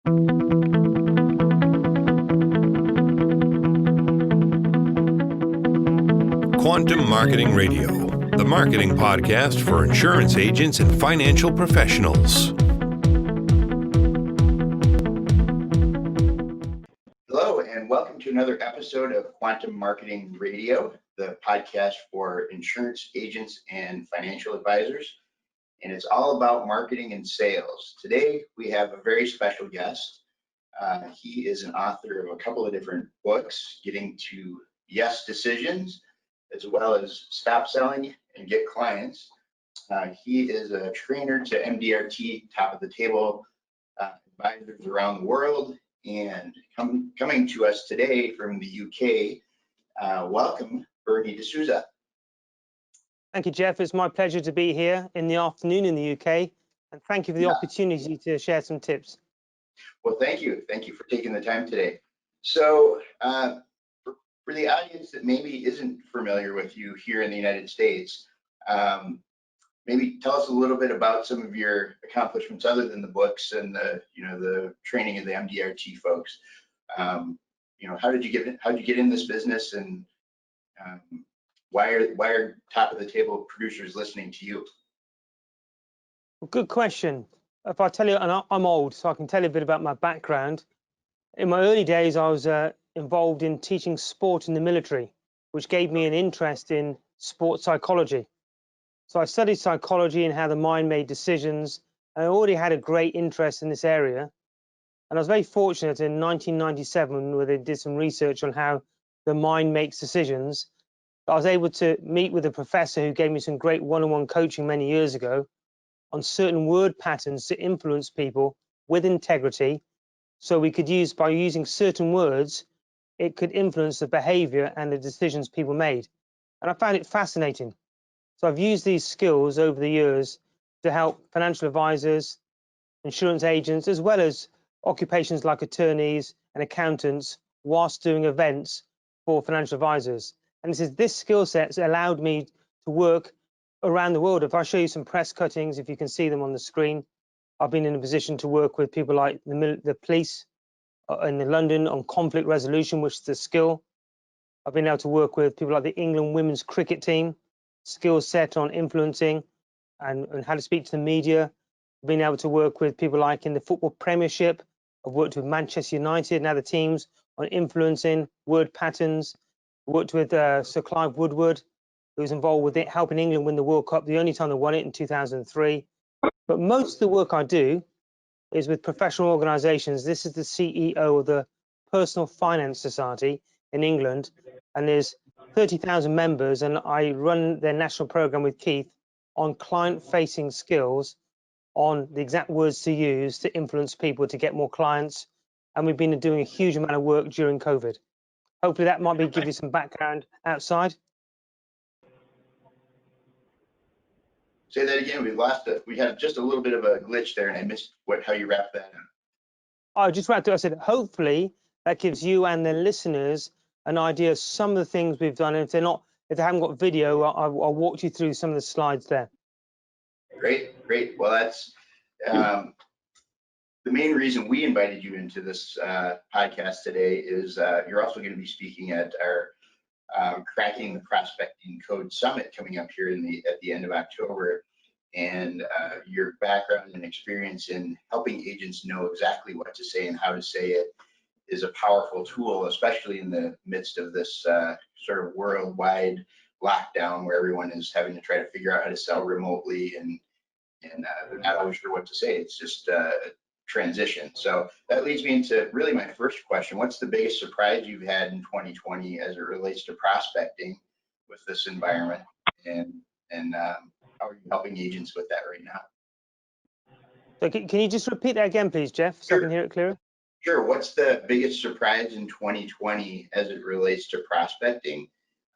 Quantum Marketing Radio, the marketing podcast for insurance agents and financial professionals. Hello, and welcome to another episode of Quantum Marketing Radio, the podcast for insurance agents and financial advisors. And it's all about marketing and sales. Today, we have a very special guest. He is an author of a couple of different books, Getting to Yes Decisions, as well as Stop Selling and Get Clients. He is a trainer to MDRT, top of the table advisors around the world, and coming to us today from the UK. Welcome, Bernie Souza. Thank you, Jeff. It's my pleasure to be here in the afternoon in the UK, and thank you for the opportunity to share some tips. Well, thank you. Thank you for taking the time today. So for the audience that maybe isn't familiar with you here in the United States, maybe tell us a little bit about some of your accomplishments other than the books and the training of the MDRT folks. How did you get in this business, and why are top of the table producers listening to you? Good question. If I tell you, and I'm old, so I can tell you a bit about my background. In my early days, I was involved in teaching sport in the military, which gave me an interest in sports psychology. So I studied psychology and how the mind made decisions, and I already had a great interest in this area. And I was very fortunate in 1997, where they did some research on how the mind makes decisions. I was able to meet with a professor who gave me some great one-on-one coaching many years ago on certain word patterns to influence people with integrity. So we could by using certain words, it could influence the behavior and the decisions people made. And I found it fascinating. So I've used these skills over the years to help financial advisors, insurance agents, as well as occupations like attorneys and accountants, whilst doing events for financial advisors. And this skill set allowed me to work around the world. If I show you some press cuttings, if you can see them on the screen, I've been in a position to work with people like the police in London on conflict resolution, which is a skill. I've been able to work with people like the England women's cricket team, skill set on influencing and how to speak to the media. I've been able to work with people like in the football premiership. I've worked with Manchester United and other teams on influencing word patterns. I worked with Sir Clive Woodward, who was involved with it, helping England win the World Cup, the only time they won it in 2003. But most of the work I do is with professional organizations. This is the CEO of the Personal Finance Society in England, and there's 30,000 members, and I run their national program with Keith on client-facing skills, on the exact words to use to influence people to get more clients. And we've been doing a huge amount of work during COVID. Hopefully that might give you some background outside. Say that again. We lost it. We had just a little bit of a glitch there, and I missed how you wrapped that in. I just wrapped it. I said, hopefully that gives you and the listeners an idea of some of the things we've done. And if they haven't got video, I'll walk you through some of the slides there. Great. Well, that's the main reason we invited you into this podcast today is you're also going to be speaking at our Cracking the Prospecting Code Summit coming up here at the end of October. And your background and experience in helping agents know exactly what to say and how to say it is a powerful tool, especially in the midst of this sort of worldwide lockdown where everyone is having to try to figure out how to sell remotely and they're not always sure what to say. It's just transition. So that leads me into really my first question. What's the biggest surprise you've had in 2020 as it relates to prospecting with this environment, and how are you helping agents with that right now? So can you just repeat that again, please, Jeff, so I can hear it clearer? Sure. What's the biggest surprise in 2020 as it relates to prospecting?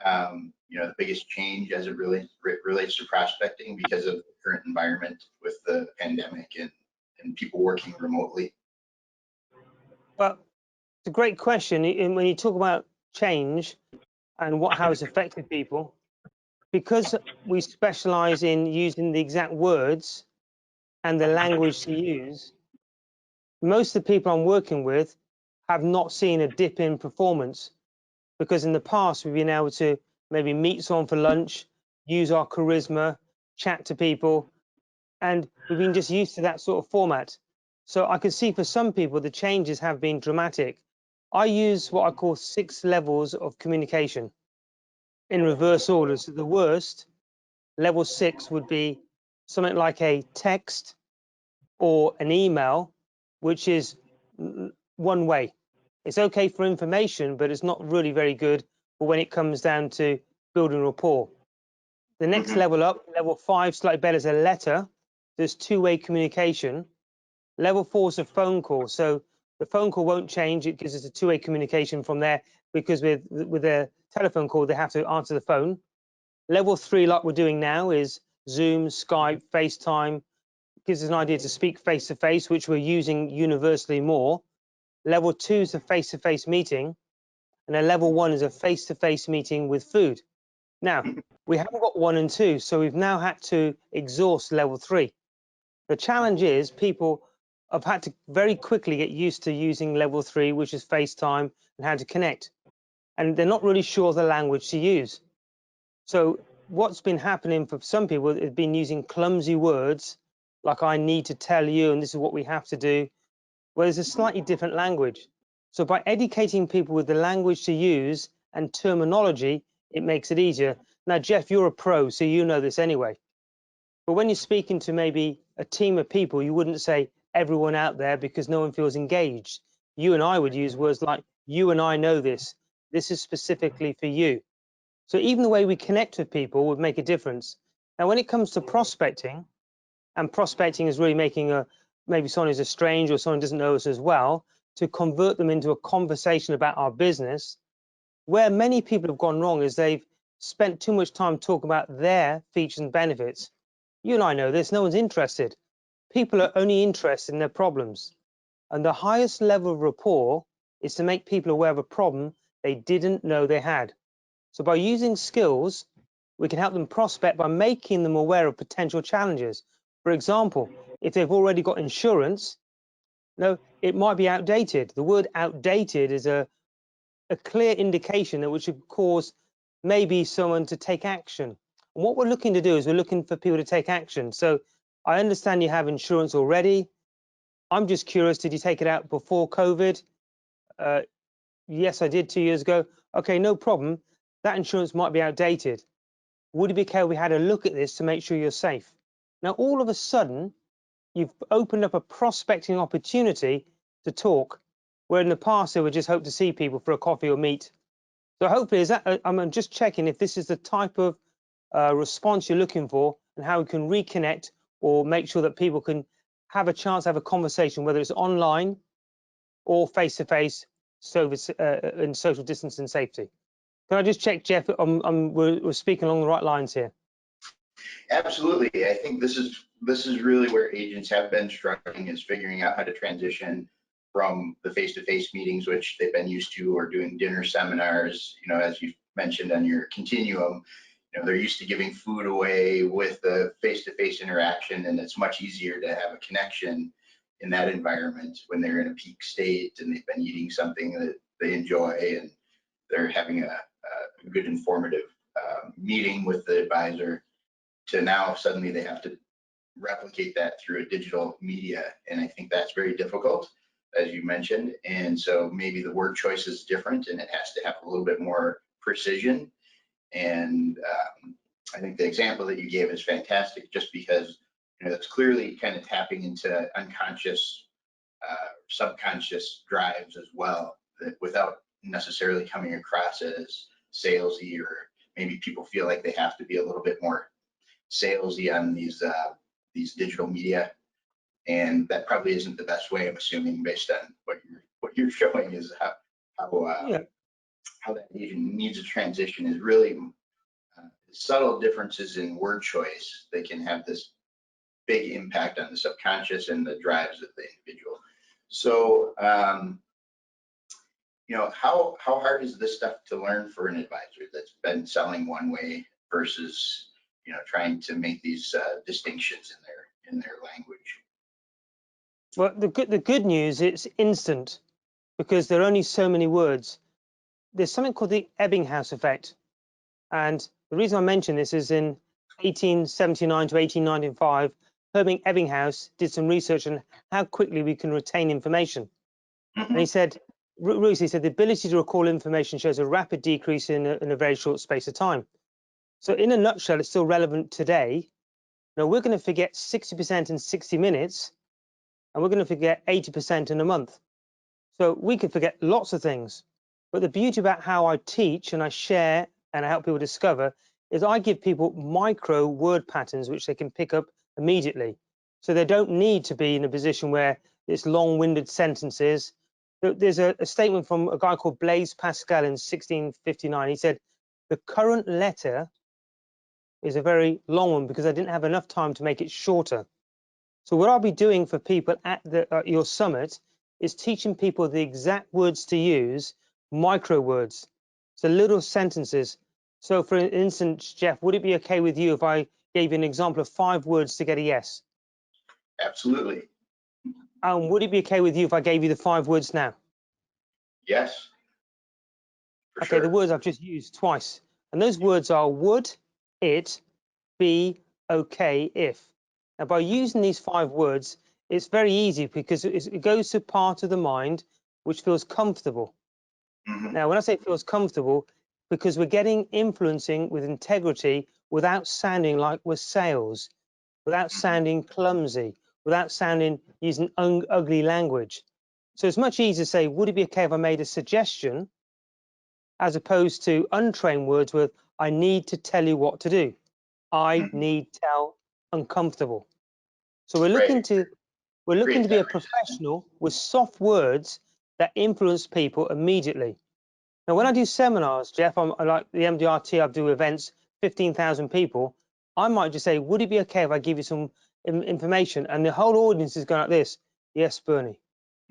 The biggest change as it relates to prospecting because of the current environment with the pandemic and people working remotely? Well, it's a great question. And when you talk about change and how it's affected people, because we specialize in using the exact words and the language to use, most of the people I'm working with have not seen a dip in performance, because in the past we've been able to maybe meet someone for lunch, use our charisma, chat to people, and we've been just used to that sort of format. So I can see for some people the changes have been dramatic. I use what I call 6 levels of communication in reverse order. So the worst, level 6, would be something like a text or an email, which is one way. It's okay for information, but it's not really very good for when it comes down to building rapport. The next level up, level 5, slightly better, is a letter. There's two-way communication. Level 4 is a phone call. So the phone call won't change. It gives us a two-way communication from there, because with a telephone call, they have to answer the phone. Level 3, like we're doing now, is Zoom, Skype, FaceTime. Gives us an idea to speak face-to-face, which we're using universally more. Level 2 is a face-to-face meeting. And a level 1 is a face-to-face meeting with food. Now, we haven't got 1 and 2, so we've now had to exhaust level 3. The challenge is people have had to very quickly get used to using level 3, which is FaceTime, and how to connect. And they're not really sure the language to use. So what's been happening for some people has been using clumsy words, like I need to tell you, and this is what we have to do, where there's a slightly different language. So by educating people with the language to use and terminology, it makes it easier. Now, Jeff, you're a pro, so you know this anyway. But when you're speaking to maybe a team of people, you wouldn't say everyone out there, because no one feels engaged. You and I would use words like, you and I know this. This is specifically for you. So even the way we connect with people would make a difference. Now, when it comes to prospecting, and prospecting is really making maybe someone who's a stranger or someone who doesn't know us as well, to convert them into a conversation about our business. Where many people have gone wrong is they've spent too much time talking about their features and benefits. You and I know this, no one's interested. People are only interested in their problems. And the highest level of rapport is to make people aware of a problem they didn't know they had. So by using skills, we can help them prospect by making them aware of potential challenges. For example, if they've already got insurance, it might be outdated. The word outdated is a clear indication that which would cause maybe someone to take action. And what we're looking to do is we're looking for people to take action. So I understand you have insurance already. I'm just curious, did you take it out before COVID? Yes, I did 2 years ago. Okay, no problem. That insurance might be outdated. Would it be okay if we had a look at this to make sure you're safe? Now, all of a sudden, you've opened up a prospecting opportunity to talk, where in the past they would just hope to see people for a coffee or meet. So hopefully, I'm just checking if this is the type of response you're looking for, and how we can reconnect or make sure that people can have a chance to have a conversation, whether it's online or face-to-face, so in social distance and safety. Can I just check, Jeff, we're speaking along the right lines here? Absolutely. I think this is really where agents have been struggling, is figuring out how to transition from the face-to-face meetings, which they've been used to, or doing dinner seminars. As you mentioned on your continuum, they're used to giving food away with the face-to-face interaction, and it's much easier to have a connection in that environment when they're in a peak state and they've been eating something that they enjoy and they're having a good informative meeting with the advisor, to now suddenly they have to replicate that through a digital media. And I think that's very difficult, as you mentioned. And so maybe the word choice is different, and it has to have a little bit more precision. And I think the example that you gave is fantastic, just because that's clearly kind of tapping into unconscious, subconscious drives as well, that without necessarily coming across as salesy, or maybe people feel like they have to be a little bit more salesy on these digital media, and that probably isn't the best way. I'm assuming, based on what you're showing, is how that agent needs a transition is really subtle differences in word choice that can have this big impact on the subconscious and the drives of the individual. So, how hard is this stuff to learn for an advisor that's been selling one way versus trying to make these distinctions in their language? Well, the good news, it's instant because there are only so many words. There's something called the Ebbinghaus effect. And the reason I mention this is in 1879 to 1895, Hermann Ebbinghaus did some research on how quickly we can retain information. And he said, Bruce, he said, the ability to recall information shows a rapid decrease in a very short space of time. So in a nutshell, it's still relevant today. Now, we're going to forget 60% in 60 minutes, and we're going to forget 80% in a month. So we could forget lots of things. But the beauty about how I teach and I share and I help people discover is I give people micro word patterns which they can pick up immediately. So they don't need to be in a position where it's long-winded sentences. There's a statement from a guy called Blaise Pascal in 1659. He said, the current letter is a very long one because I didn't have enough time to make it shorter. So what I'll be doing for people at your summit is teaching people the exact words to use, micro words, so little sentences. So for instance, Jeff, would it be okay with you if I gave you an example of 5 words to get a yes? Absolutely. Would it be okay with you if I gave you the 5 words now? Yes. For Okay, sure. the words I've just used twice. And those words are would, it, be, okay, if. Now, by using these 5 words, it's very easy because it goes to part of the mind which feels comfortable. Now, when I say feels comfortable, because we're getting influencing with integrity without sounding like we're sales, without sounding clumsy, without sounding using ugly language. So it's much easier to say, would it be okay if I made a suggestion, as opposed to untrained words with, I need to tell you what to do. I need tell uncomfortable. So we're looking Right. to Create be that a professional with soft words that influence people immediately. Now, when I do seminars, Jeff, I like the MDRT, I do events, 15,000 people. I might just say, would it be okay if I give you some information? And the whole audience is going like this. Yes, Bernie.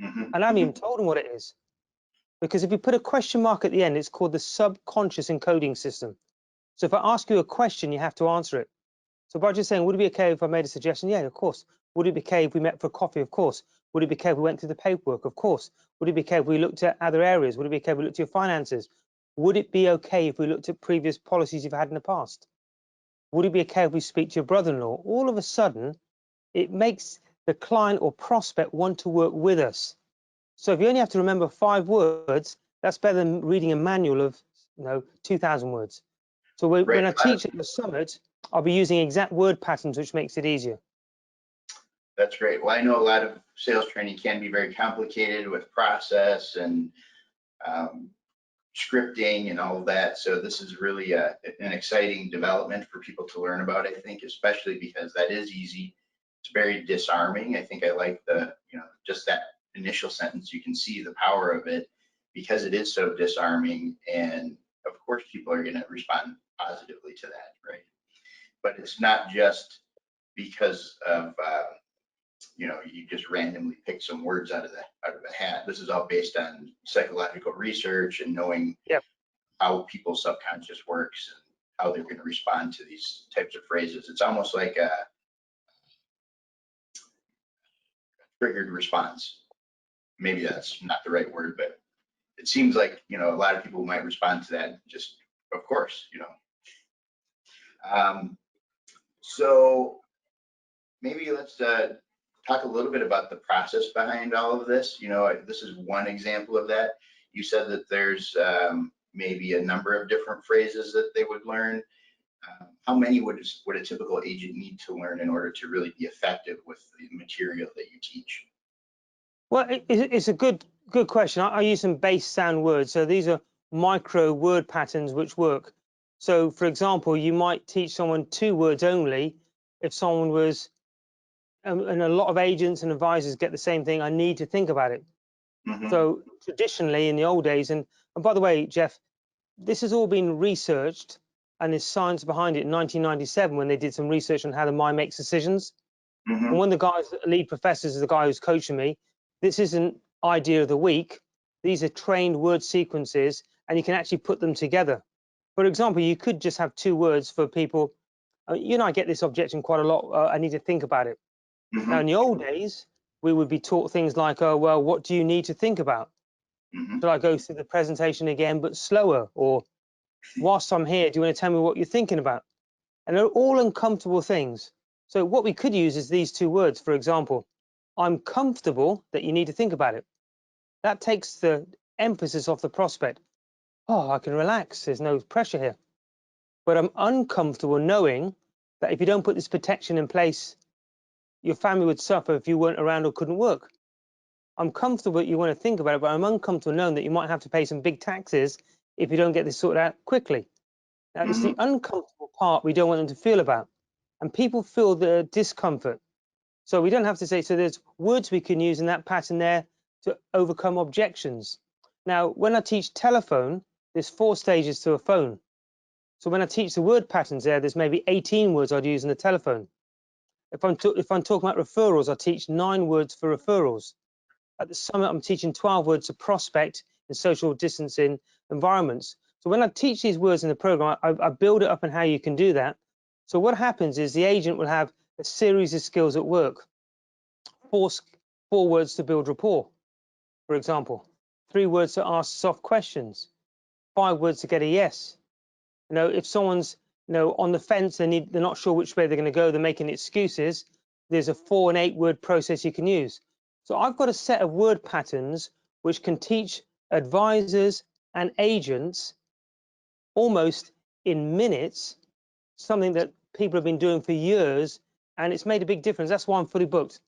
And I haven't even told them what it is. Because if you put a question mark at the end, it's called the subconscious encoding system. So if I ask you a question, you have to answer it. So by just saying, would it be okay if I made a suggestion? Yeah, of course. Would it be okay if we met for coffee? Of course. Would it be okay if we went through the paperwork? Of course. Would it be okay if we looked at other areas? Would it be okay if we looked at your finances? Would it be okay if we looked at previous policies you've had in the past? Would it be okay if we speak to your brother-in-law? All of a sudden, it makes the client or prospect want to work with us. So if you only have to remember 5 words, that's better than reading a manual of 2,000 words. So when I teach at the summit, I'll be using exact word patterns, which makes it easier. That's great. Well, I know a lot of sales training can be very complicated with process and scripting and all of that. So this is really an exciting development for people to learn about, I think, especially because that is easy. It's very disarming. I think I like just that initial sentence. You can see the power of it because it is so disarming. And of course, people are going to respond positively to that, right? But it's not just because of you just randomly pick some words out of a hat. This is all based on psychological research and knowing how people's subconscious works and how they're going to respond to these types of phrases. It's almost like a triggered response. Maybe that's not the right word, but it seems like a lot of people might respond to that just, of course, So maybe let's talk a little bit about the process behind all of this. This is one example of that. You said that there's maybe a number of different phrases that they would learn. How many would a typical agent need to learn in order to really be effective with the material that you teach? Well, it's a good question. I use some base sound words. So these are micro word patterns which work. So for example, you might teach someone 2 words only if someone was, and a lot of agents and advisors get the same thing, I need to think about it. So traditionally in the old days, and by the way, Jeff, this has all been researched and there's science behind it in 1997 when they did some research on how the mind makes decisions. And one of the guys, lead professors, is the guy who's coaching me. This isn't idea of the week. These are trained word sequences, and you can actually put them together. For example, you could just have 2 words for people. I get this objection quite a lot. I need to think about it. Now, in the old days, we would be taught things like, oh, well, what do you need to think about? Mhm. Should I go through the presentation again, but slower? Or whilst I'm here, do you want to tell me what you're thinking about? And they're all uncomfortable things. So what we could use is these two words. For example, I'm comfortable that you need to think about it. That takes the emphasis off the prospect. Oh, I can relax. There's no pressure here. But I'm uncomfortable knowing that if you don't put this protection in place, your family would suffer if you weren't around or couldn't work. I'm comfortable that you want to think about it, but I'm uncomfortable knowing that you might have to pay some big taxes if you don't get this sorted out quickly. Now, it's the Mhm. uncomfortable part we don't want them to feel about. And people feel the discomfort. So we don't have to say, so there's words we can use in that pattern there to overcome objections. Now, when I teach telephone, there's 4 stages to a phone. So when I teach the word patterns there's maybe 18 words I'd use in the telephone. If I'm talking about referrals, I teach 9 words for referrals. At the summit, I'm teaching 12 words to prospect in social distancing environments. So when I teach these words in the program, I build it up on how you can do that. So what happens is the agent will have a series of skills at work. 4 words to build rapport, for example. 3 words to ask soft questions. 5 words to get a yes. You know, if someone's on the fence, they're not sure which way they're going to go, they're making excuses. There's a 4 and 8 word process you can use. So I've got a set of word patterns which can teach advisors and agents almost in minutes something that people have been doing for years, and it's made a big difference. That's why I'm fully booked.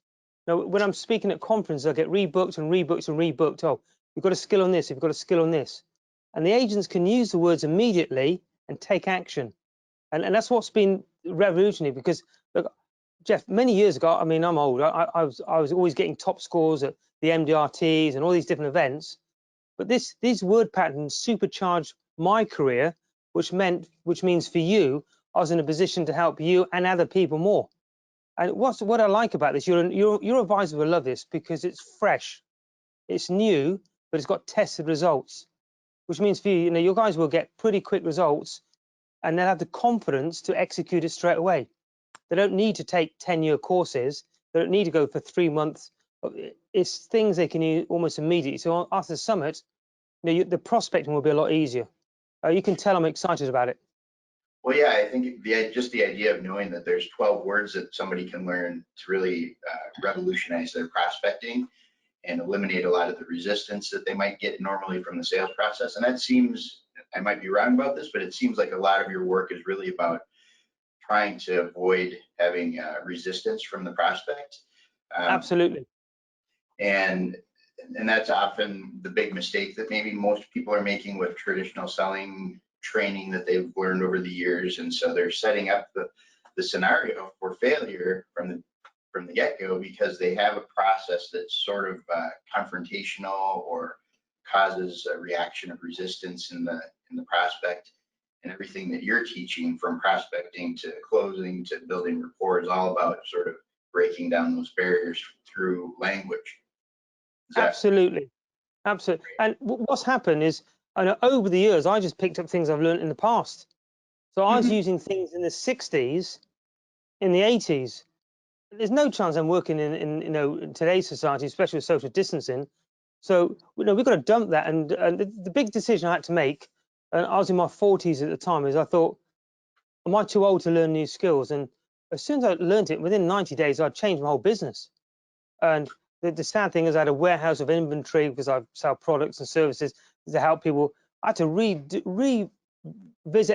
Now, when I'm speaking at conferences, I get rebooked and rebooked and rebooked. Oh, you've got a skill on this, you've got a skill on this. And the agents can use the words immediately and take action. And that's what's been revolutionary, because look, Jeff, many years ago, I mean, I'm old. I was always getting top scores at the MDRTs and all these different events. But these word patterns supercharged my career, which means for you, I was in a position to help you and other people more. And what I like about this, your advisor will love this because it's fresh, it's new, but it's got tested results, which means for you, your guys will get pretty quick results, and they'll have the confidence to execute it straight away. They don't need to take 10-year courses. They don't need to go for 3 months. It's things they can use almost immediately. So after the summit, the prospecting will be a lot easier. You can tell I'm excited about it. Well, yeah, I think just the idea of knowing that there's 12 words that somebody can learn to really revolutionize their prospecting and eliminate a lot of the resistance that they might get normally from the sales process. And that seems, I might be wrong about this, but it seems like a lot of your work is really about trying to avoid having resistance from the prospect. Absolutely. And that's often the big mistake that maybe most people are making with traditional selling training that they've learned over the years. And so they're setting up the scenario for failure from the get-go because they have a process that's sort of confrontational or causes a reaction of resistance in the prospect. And everything that you're teaching, from prospecting to closing to building rapport, is all about sort of breaking down those barriers through language. Absolutely. Absolutely. And what's happened is, I know over the years, I just picked up things I've learned in the past. So I was Mhm. using things in the 60s, in the 80s. There's no chance I'm working in today's society, especially with social distancing. So we've got to dump that. And the big decision I had to make, and I was in my 40s at the time, is I thought, am I too old to learn new skills? And as soon as I learned it, within 90 days, I'd changed my whole business. And the sad thing is, I had a warehouse of inventory because I sell products and services to help people. I had to revisit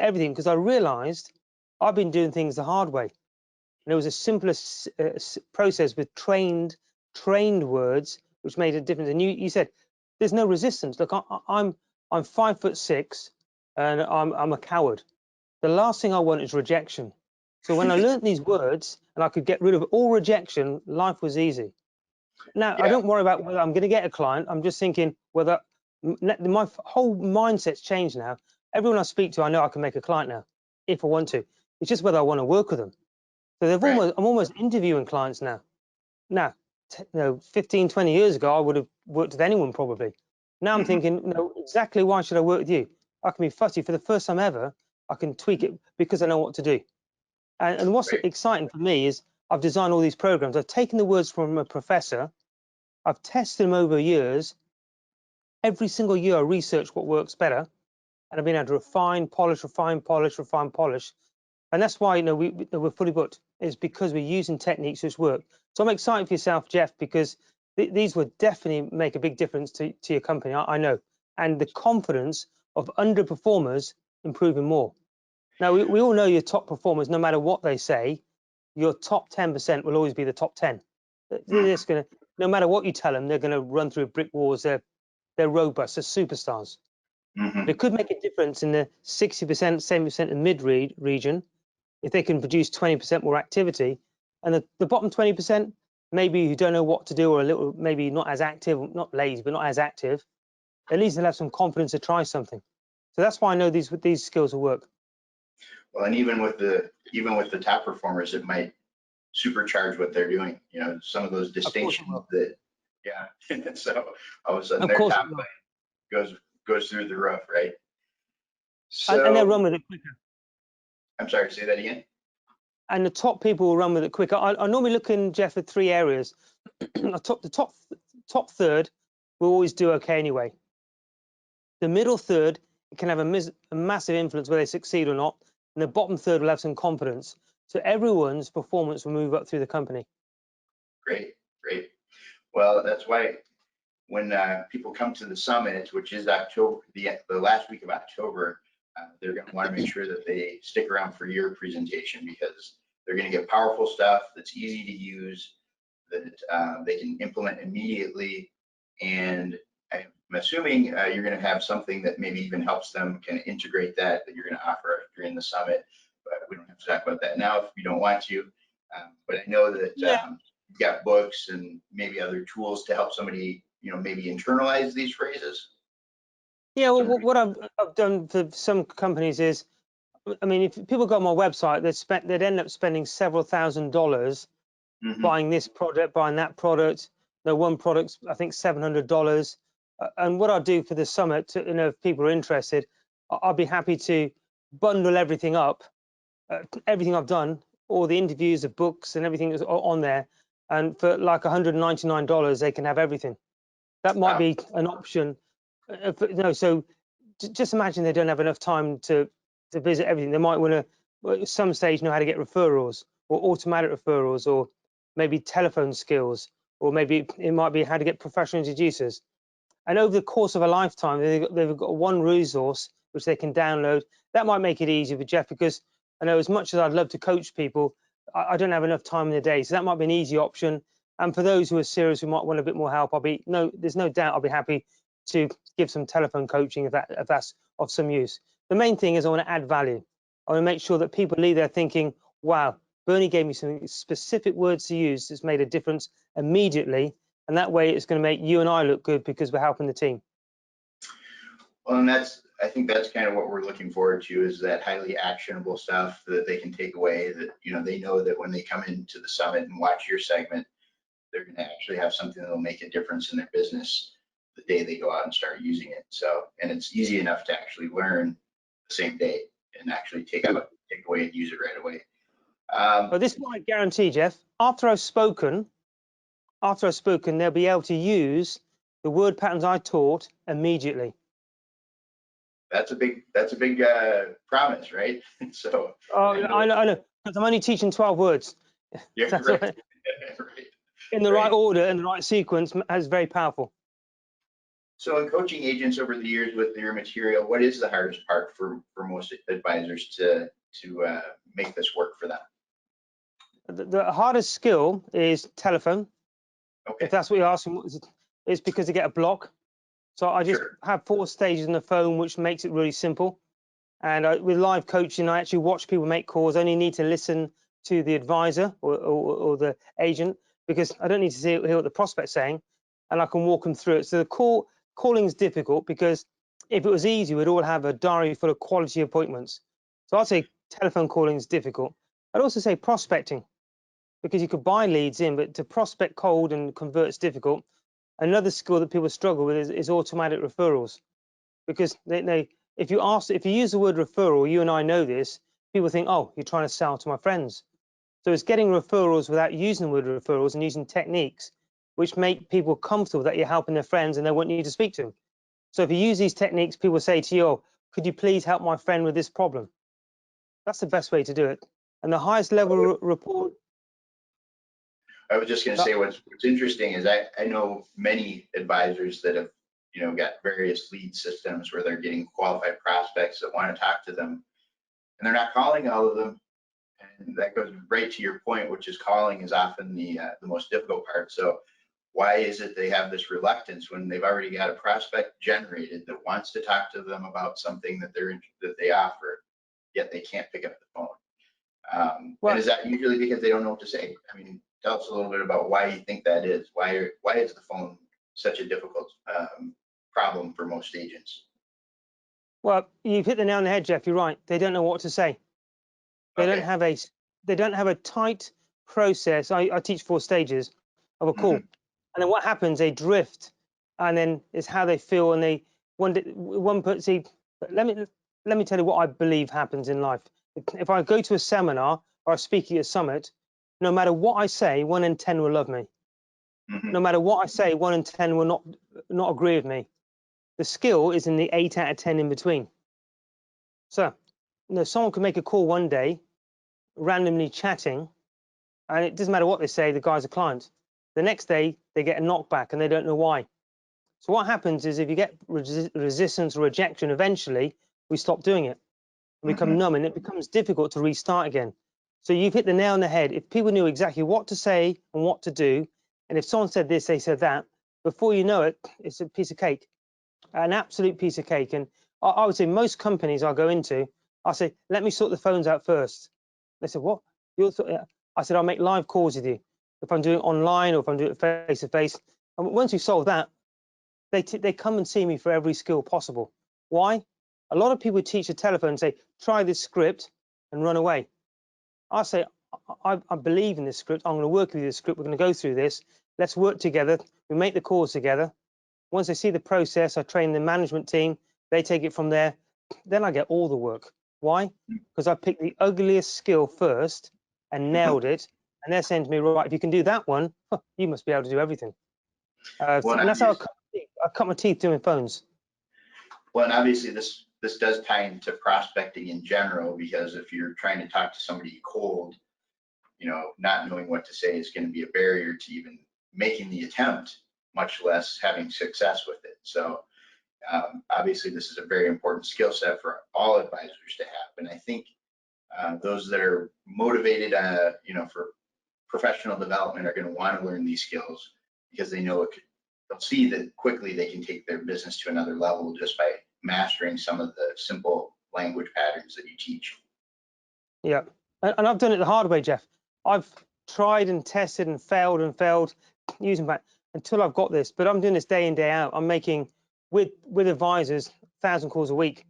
everything because I realized I've been doing things the hard way. And it was a simpler process with trained words, which made a difference. And you said there's no resistance. Look, I'm 5'6", and I'm a coward. The last thing I want is rejection. So when I learned these words and I could get rid of all rejection, life was easy. Now, I Yeah, don't worry about whether I'm going to get a client. I'm just thinking whether my whole mindset's changed now. Everyone I speak to, I know I can make a client now if I want to. It's just whether I want to work with them. So right. I'm almost interviewing clients now. Now, 15, 20 years ago, I would have worked with anyone probably. Now I'm Mhm. thinking, no, exactly why should I work with you? I can be fussy for the first time ever. I can tweak it because I know what to do. And what's Right. exciting for me is I've designed all these programs. I've taken the words from a professor I've tested them over years. Every single year I research what works better, and I've been able to refine, polish, refine, polish, refine, polish. And that's why, we're fully booked, is because we're using techniques which work. So I'm excited for yourself, Jeff, because these would definitely make a big difference to your company, I know. And the confidence of underperformers improving more. Now, we all know your top performers, no matter what they say, your top 10% will always be the top 10. They're just gonna, no matter what you tell them, they're gonna run through brick walls. They're robust, they're superstars. Mhm. It could make a difference in the 60%, 70% in mid region if they can produce 20% more activity. And the bottom 20%, maybe who don't know what to do, or a little, maybe not as active, not lazy, but not as active, at least they'll have some confidence to try something. So that's why I know these skills will work. Well, and even with the top performers, it might supercharge what they're doing. You know, some of those Of course it distinctions will. that, yeah. So all of a sudden Of their course it top will. goes through the roof, right? And they'll So run with it quicker. I'm sorry, say that again. And the top people will run with it quicker. I normally look in, Jeff, at three areas. The top third will always do okay anyway. The middle third can have a massive influence whether they succeed or not, and the bottom third will have some confidence. So everyone's performance will move up through the company. Great, great. Well, that's why when people come to the summit, which is October, the last week of October, they're going to want to make sure that they stick around for your presentation, because they're going to get powerful stuff that's easy to use, that they can implement immediately. And I'm assuming you're going to have something that maybe even helps them kind of integrate that you're going to offer during the summit. But we don't have to talk about that now if you don't want to. But I know that Yeah. you've got books and maybe other tools to help somebody, maybe internalize these phrases. Yeah, well, what I've done for some companies is, I mean, if people go on my website, they'd end up spending several $1,000s buying this product, buying that product. One product's, I think, $700. And what I'll do for the summit, if people are interested, I'll be happy to bundle everything up, everything I've done, all the interviews, the books, and everything is on there. And for like $199, they can have everything. That might be an option. So just imagine they don't have enough time to visit everything. They might want to, at some stage, know how to get referrals, or automatic referrals, or maybe telephone skills, or maybe it might be how to get professional introducers. And over the course of a lifetime, they've got one resource which they can download. That might make it easier for Jeff, because I know as much as I'd love to coach people, I don't have enough time in the day. So that might be an easy option. And for those who are serious, who might want a bit more help, there's no doubt I'll be happy to give some telephone coaching if that's of some use. The main thing is I want to add value. I want to make sure that people leave there thinking, wow, Bernie gave me some specific words to use that's made a difference immediately. And that way it's going to make you and I look good because we're helping the team. Well, and I think that's kind of what we're looking forward to, is that highly actionable stuff that they can take away, that, they know that when they come into the summit and watch your segment, they're going to actually have something that will make a difference in their business the day they go out and start using it. So, and it's easy enough to actually learn the same day and actually take away and use it right away. But this is what I guarantee, Jeff. After I've spoken, they'll be able to use the word patterns I taught immediately. That's a big promise, right? So I know, because I'm only teaching 12 words. Yeah, That's right. right. Right. In the right order and the right sequence is very powerful. So in coaching agents over the years with your material, what is the hardest part for most advisors to make this work for them? The hardest skill is telephone. Okay. If that's what you're asking, it's because they get a block. So I just Sure. have 4 stages in the phone, which makes it really simple. And with live coaching, I actually watch people make calls. I only need to listen to the advisor or the agent, because I don't need to hear what the prospect's saying, and I can walk them through it. So the calling is difficult, because if it was easy, we'd all have a diary full of quality appointments. So I'd say telephone calling is difficult. I'd also say prospecting, because you could buy leads in, but to prospect cold and convert is difficult. Another skill that people struggle with is automatic referrals, because if you use the word referral, you and I know this, people think, oh, you're trying to sell to my friends. So it's getting referrals without using the word referrals and using techniques. which make people comfortable that you're helping their friends and they want you to speak to them. So if you use these techniques, people say to you, oh, could you please help my friend with this problem? That's the best way to do it. And the highest level report. I was just going to say what's interesting is I know many advisors that have, got various lead systems where they're getting qualified prospects that want to talk to them, and they're not calling all of them. And that goes right to your point, which is calling is often the most difficult part. So why is it they have this reluctance when they've already got a prospect generated that wants to talk to them about something that they offer, yet they can't pick up the phone? And is that usually because they don't know what to say? I mean, tell us a little bit about why you think that is. Why is the phone such a difficult problem for most agents? Well, you've hit the nail on the head, Jeff. You're right. They don't know what to say. They don't have a tight process. I teach 4 stages of a call, and then what happens? They drift, and then it's how they feel, and they one person. See, let me tell you what I believe happens in life. If I go to a seminar or I speak at a summit, no matter what I say, 1 in 10 will love me. No matter what I say, 1 in 10 will not agree with me. The skill is in the 8 out of 10 in between. So, someone can make a call one day, randomly chatting, and it doesn't matter what they say, the guy's a client. The next day, they get a knockback and they don't know why. So what happens is if you get resistance or rejection, eventually we stop doing it. We become numb, and it becomes difficult to restart again. So you've hit the nail on the head. If people knew exactly what to say and what to do, and if someone said this, they said that, before you know it, it's a piece of cake, an absolute piece of cake. And I would say most companies I go into, I say, let me sort the phones out first. They said, what? I said, I'll make live calls with you. If I'm doing it online or if I'm doing it face to face. And once you solve that, they come and see me for every skill possible. Why? A lot of people teach the telephone and say, try this script and run away. I say, I believe in this script. I'm going to work with this script. We're going to go through this. Let's work together. We make the calls together. Once they see the process, I train the management team. They take it from there. Then I get all the work. Why? Because I picked the ugliest skill first and nailed it. And they're saying to me, right, if you can do that one, you must be able to do everything. And that's how I cut my teeth doing phones. Well, and obviously this does tie into prospecting in general, because if you're trying to talk to somebody cold, not knowing what to say is going to be a barrier to even making the attempt, much less having success with it. So obviously this is a very important skill set for all advisors to have. And I think those that are motivated, for professional development are going to want to learn these skills, because they know they'll see that quickly they can take their business to another level just by mastering some of the simple language patterns that you teach. Yeah, and I've done it the hard way, Jeff. I've tried and tested and failed using that until I've got this. But I'm doing this day in, day out. I'm making with advisors 1,000 calls a week.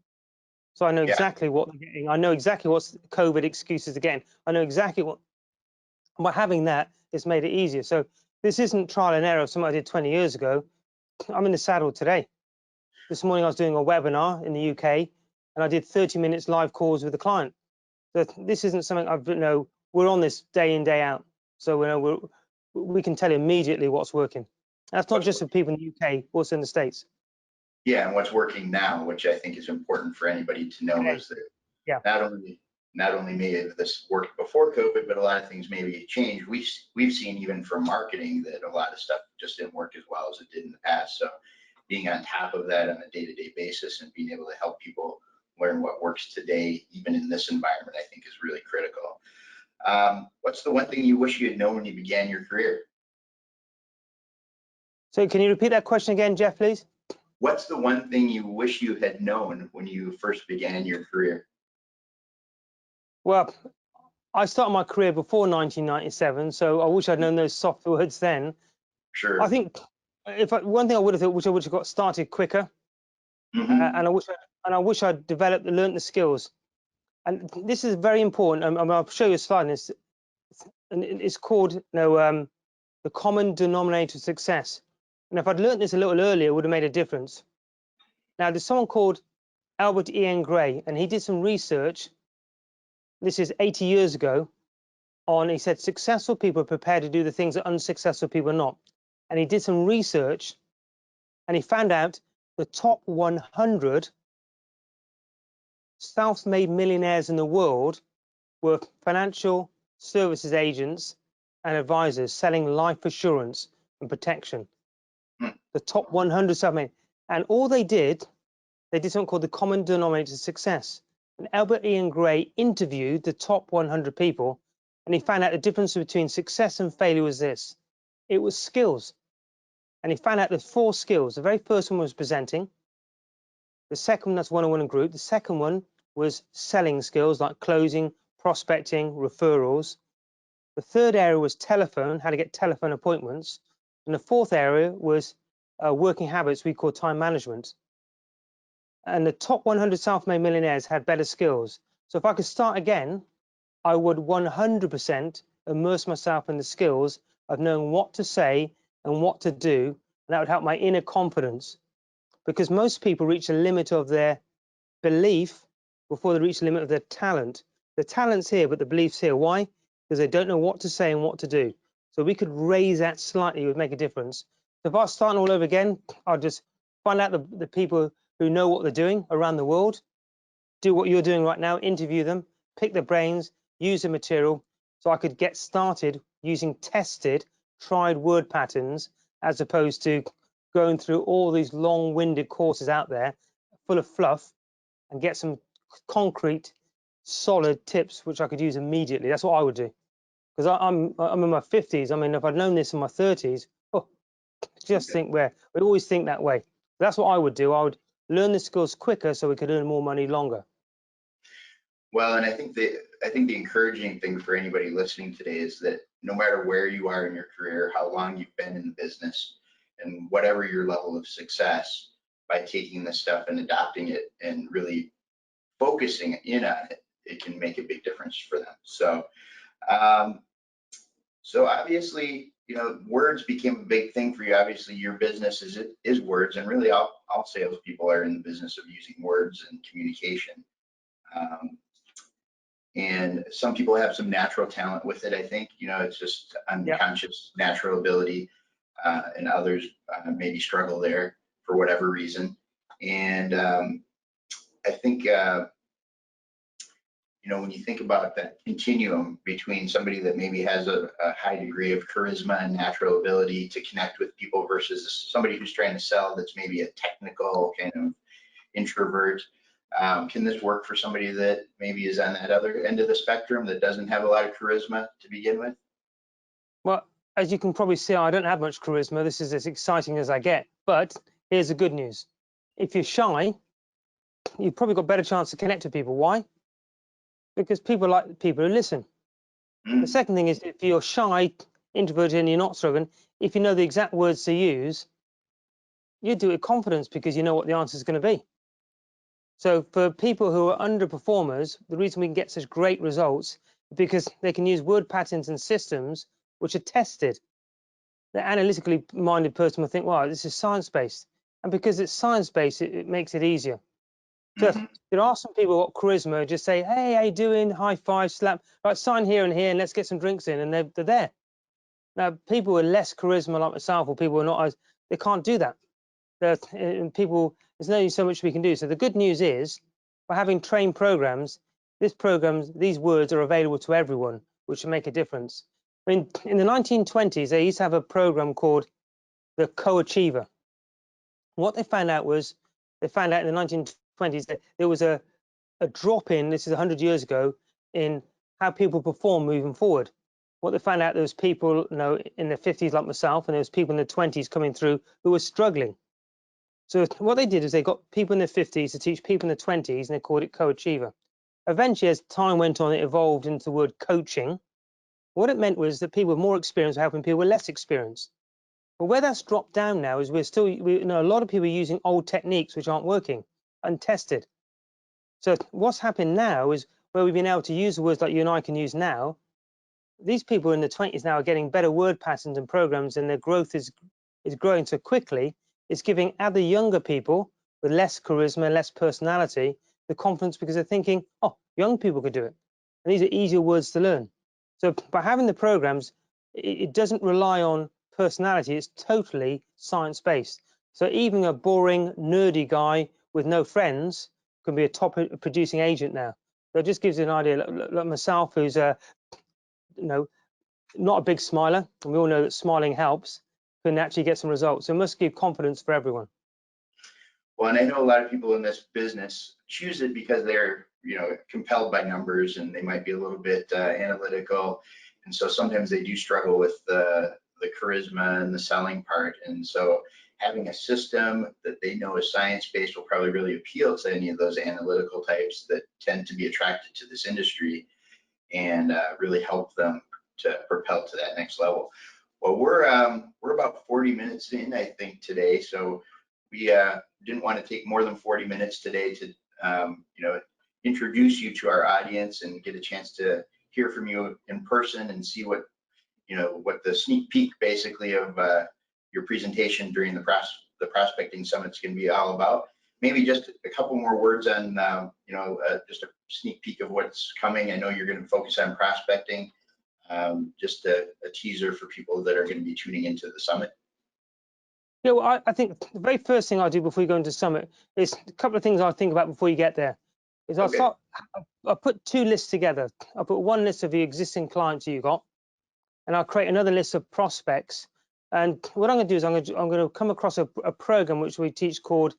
So I know exactly what they're getting. I know exactly what COVID excuses they're getting. I know exactly what. By having that, it's made it easier. So this isn't trial and error of something I did 20 years ago. I'm in the saddle today. This morning I was doing a webinar in the UK, and I did 30 minutes live calls with the client. So this isn't something we're on this day in, day out. So we can tell you immediately what's working. That's not just for people in the UK, also in the States. Yeah, and what's working now, which I think is important for anybody to know, is that not only may have this worked before COVID, but a lot of things maybe changed. We've seen even from marketing that a lot of stuff just didn't work as well as it did in the past. So being on top of that on a day-to-day basis and being able to help people learn what works today, even in this environment, I think is really critical. What's the one thing you wish you had known when you began your career? So can you repeat that question again, Jeff, please? What's the one thing you wish you had known when you first began your career? Well, I started my career before 1997, so I wish I'd known those soft words then. Sure. I think one thing I would have thought, which I would have got started quicker, and I wish I'd developed and learned the skills. And this is very important. I'll show you a slide. And it's called the common denominator of success. And if I'd learned this a little earlier, it would have made a difference. Now, there's someone called Albert E.N. Gray, and he did some research. This is 80 years ago. He said successful people are prepared to do the things that unsuccessful people are not. and he did some research, and he found out the top 100 self-made millionaires in the world were financial services agents and advisors selling life assurance and protection. The top 100 self-made, and all they did something called the common denominator of success. And Albert Ian Gray interviewed the top 100 people, and he found out the difference between success and failure was this: it was skills. And he found out there's 4 skills. The very first one was presenting. The second one, that's one-on-one and group. The second one was selling skills like closing, prospecting, referrals. The third area was telephone, how to get telephone appointments. And the fourth area was working habits we call time management. And the top 100 self-made millionaires had better skills. So if I could start again, I would 100% immerse myself in the skills of knowing what to say and what to do. And that would help my inner confidence. Because most people reach the limit of their belief before they reach the limit of their talent. The talent's here, but the belief's here. Why? Because they don't know what to say and what to do. So we could raise that slightly, it would make a difference. So if I was starting all over again, I'd just find out the people who know what they're doing around the world, do what you're doing right now, interview them, pick their brains, use the material, so I could get started using tested, tried word patterns, as opposed to going through all these long-winded courses out there full of fluff, and get some concrete, solid tips which I could use immediately. That's what I would do. Because I'm in my 50s. I mean, if I'd known this in my 30s, just think we'd always think that way. That's what I would do. I would learn the skills quicker so we could earn more money longer. Well, and I think the encouraging thing for anybody listening today is that no matter where you are in your career, how long you've been in the business, and whatever your level of success, by taking this stuff and adopting it and really focusing in on it, it can make a big difference for them. So, so obviously, you know, words became a big thing for you. Obviously, your business is words, and really, all salespeople are in the business of using words and communication. And some people have some natural talent with it. I think, you know, it's just unconscious, natural ability, and others maybe struggle there for whatever reason. And I think, you know, when you think about that continuum between somebody that maybe has a high degree of charisma and natural ability to connect with people versus somebody who's trying to sell that's maybe a technical kind of introvert, can this work for somebody that maybe is on that other end of the spectrum that doesn't have a lot of charisma to begin with? Well, as you can probably see, I don't have much charisma. This is as exciting as I get. But here's the good news. If you're shy, you've probably got a better chance to connect with people. Why? Because people like people who listen. The second thing is, if you're shy, introverted, and you're not struggling, if you know the exact words to use, you do it with confidence because you know what the answer is going to be. So for people who are underperformers, the reason we can get such great results is because they can use word patterns and systems which are tested. The analytically minded person will think, wow, this is science-based. And because it's science-based, it makes it easier. So there are some people who got charisma, just say, hey, how you doing? High five, slap, right, sign here and here, and let's get some drinks in, and they're there. Now, people with less charisma like myself, or people who are not as, they can't do that. And people, there's only so much we can do. So the good news is, by having trained programs, these words are available to everyone, which will make a difference. I mean, in the 1920s, they used to have a program called the Co-Achiever. What they found out was, in the 1920s that there was a drop in, this is 100 years ago, in how people perform moving forward. What they found out, there was people, you know, in their 50s like myself, and there was people in their 20s coming through who were struggling. So what they did is they got people in their 50s to teach people in their 20s, and they called it Co-Achiever. Eventually, as time went on, it evolved into the word coaching. What it meant was that people with more experience were helping people with less experience. But where that's dropped down now is we know a lot of people are using old techniques which aren't working, untested. So what's happened now is where we've been able to use the words like you and I can use now, these people in the 20s now are getting better word patterns and programs, and their growth is growing so quickly, it's giving other younger people with less charisma, less personality, the confidence because they're thinking, oh, young people could do it. And these are easier words to learn. So by having the programs, it doesn't rely on personality, it's totally science-based. So even a boring, nerdy guy with no friends can be a top producing agent now. So it just gives you an idea. Like myself, who's not a big smiler, and we all know that smiling helps, can actually get some results. So it must give confidence for everyone. Well, and I know a lot of people in this business choose it because they're, compelled by numbers, and they might be a little bit analytical, and so sometimes they do struggle with the charisma and the selling part. And so having a system that they know is science-based will probably really appeal to any of those analytical types that tend to be attracted to this industry, and really help them to propel to that next level. Well, we're about 40 minutes in, I think, today, so we didn't want to take more than 40 minutes today to introduce you to our audience and get a chance to hear from you in person and see what the sneak peek basically of your presentation during the prospecting summit's going to be all about. Maybe just a couple more words on just a sneak peek of what's coming. I know you're going to focus on prospecting. Just a teaser for people that are going to be tuning into the summit. Yeah, well, I think the very first thing I do before you go into summit is a couple of things I think about before you get there. Is I'll put two lists together. I'll put one list of the existing clients you've got, and I'll create another list of prospects. And what I'm going to do is I'm going to come across a program which we teach called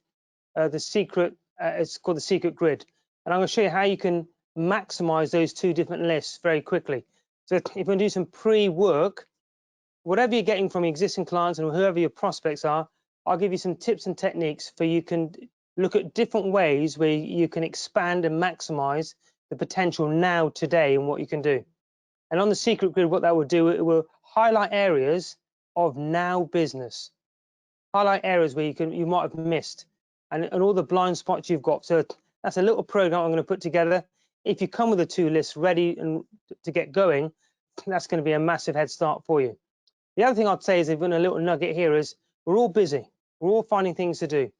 the Secret. It's called the Secret Grid, and I'm going to show you how you can maximize those two different lists very quickly. So if you want to do some pre-work, whatever you're getting from existing clients and whoever your prospects are, I'll give you some tips and techniques for you can look at different ways where you can expand and maximize the potential now, today, and what you can do. And on the Secret Grid, what that will do, it will highlight areas of now business, highlight areas where you might have missed, and all the blind spots you've got. So that's a little program I'm going to put together. If you come with the two lists ready and to get going, that's going to be a massive head start for you. The other thing I'd say is, even a little nugget here, is we're all busy. We're all finding things to do.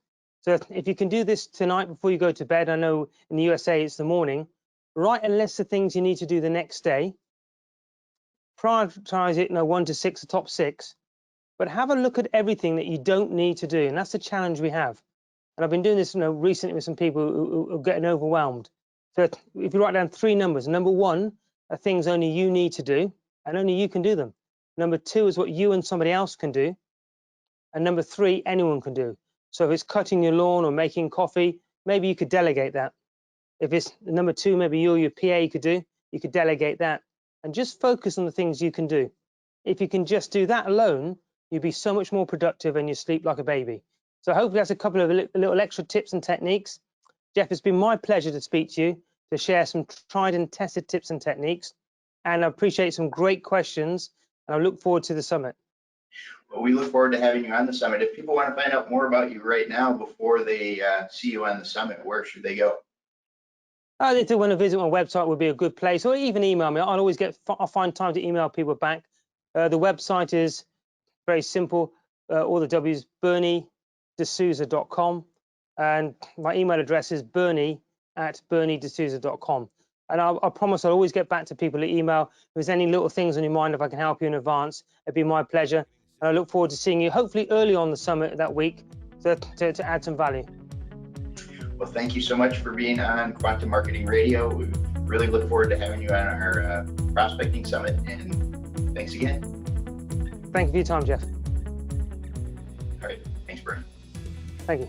So if you can do this tonight before you go to bed, I know in the USA it's the morning, write a list of things you need to do the next day. Prioritize it, 1 to 6, the top 6, but have a look at everything that you don't need to do. And that's the challenge we have. And I've been doing this recently with some people who are getting overwhelmed. So if you write down 3 numbers, number 1 are things only you need to do, and only you can do them. Number 2 is what you and somebody else can do. And number 3, anyone can do. So if it's cutting your lawn or making coffee, maybe you could delegate that. If it's number 2, maybe you or your PA could do, you could delegate that. And just focus on the things you can do. If you can just do that alone, you'll be so much more productive and you sleep like a baby. So hopefully that's a couple of little extra tips and techniques. Jeff, it's been my pleasure to speak to you, to share some tried and tested tips and techniques. And I appreciate some great questions, and I look forward to the summit. Well, we look forward to having you on the summit. If people want to find out more about you right now before they see you on the summit, where should they go? If they want to visit my website, would be a good place, or even email me. I'll find time to email people back. The website is very simple. All the W's, berniedesouza.com, and my email address is bernie@berniedesouza.com. And I promise I'll always get back to people at email. If there's any little things on your mind, if I can help you in advance, it'd be my pleasure. And I look forward to seeing you hopefully early on the summit that week to add some value. Well, thank you so much for being on Quantum Marketing Radio. We really look forward to having you on our prospecting summit, and thanks again. Thank you for your time, Jeff. All right, thanks, Bernie. Thank you.